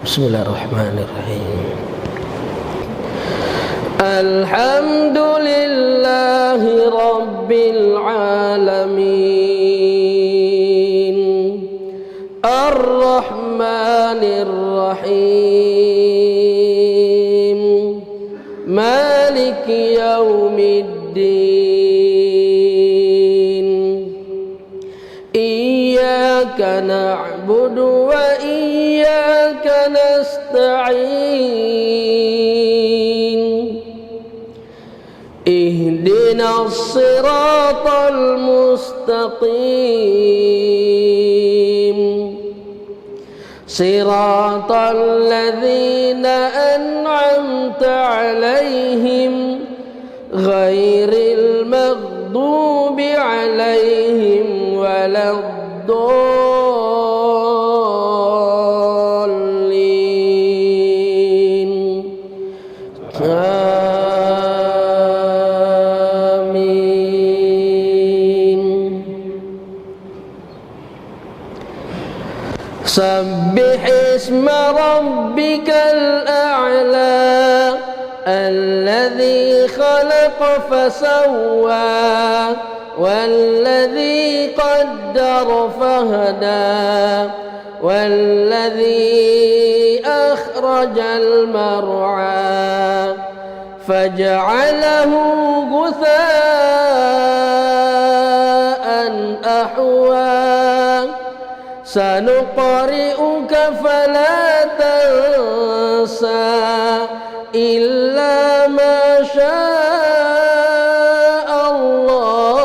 Bismillahirrahmanirrahim. Alhamdulillahi Rabbil Alamin, Ar-Rahmanir Rahim, Maliki Yawmiddin. Iyyaka na'budu wa iyyaka nasta'in. Ihdinas siratal mustaqim, siratal ladzina an'amta 'alaihim ghairil maghdubi 'alaihim waladdallin. Amin. Sabbih isma rabbikal a'la alladzi khalaqa fasawwa والذي قدر فهدى والذي أخرج المرعى فجعله غثاء أحوى سنقرئك فلا تنسى إلا ما شاء الله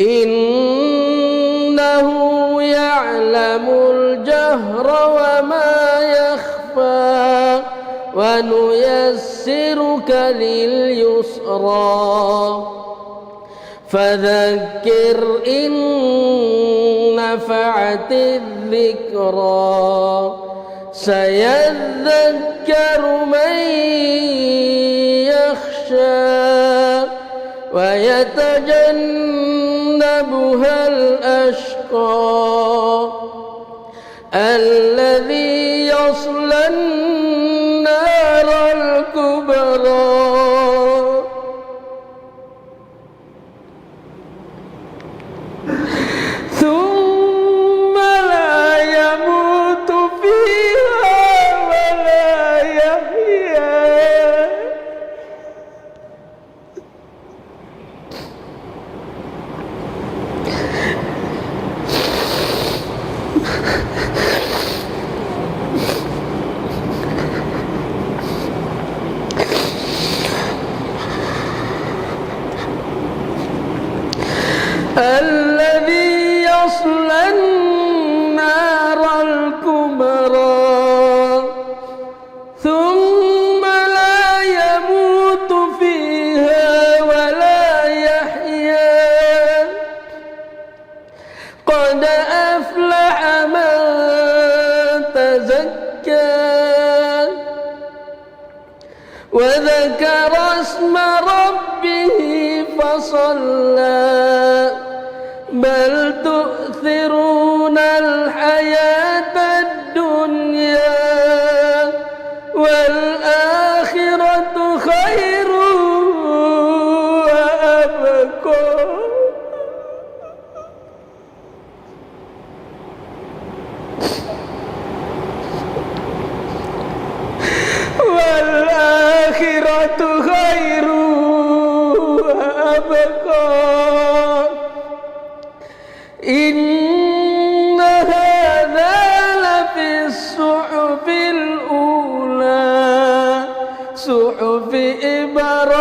إنه يعلم الجهر وما يخفى ونيسرك لليسرى فذكر إن نفعت الذكرى سيذكر من يخشى ويتجنبها الأشقى الذي يصلى النار الكبرى ثم لا يموت فيها ولا يحيا الذي يصلى النار الكبرى ثم لا يموت فيها ولا يحيا قد أفلح من تزكى وذكر اسم ربه فصلى بل تؤثرون الحياة الدنيا والآخرة خير وأبقى والآخرة خير وأبقى إن هذا لفي الصحف الأولى صحف إبراهيم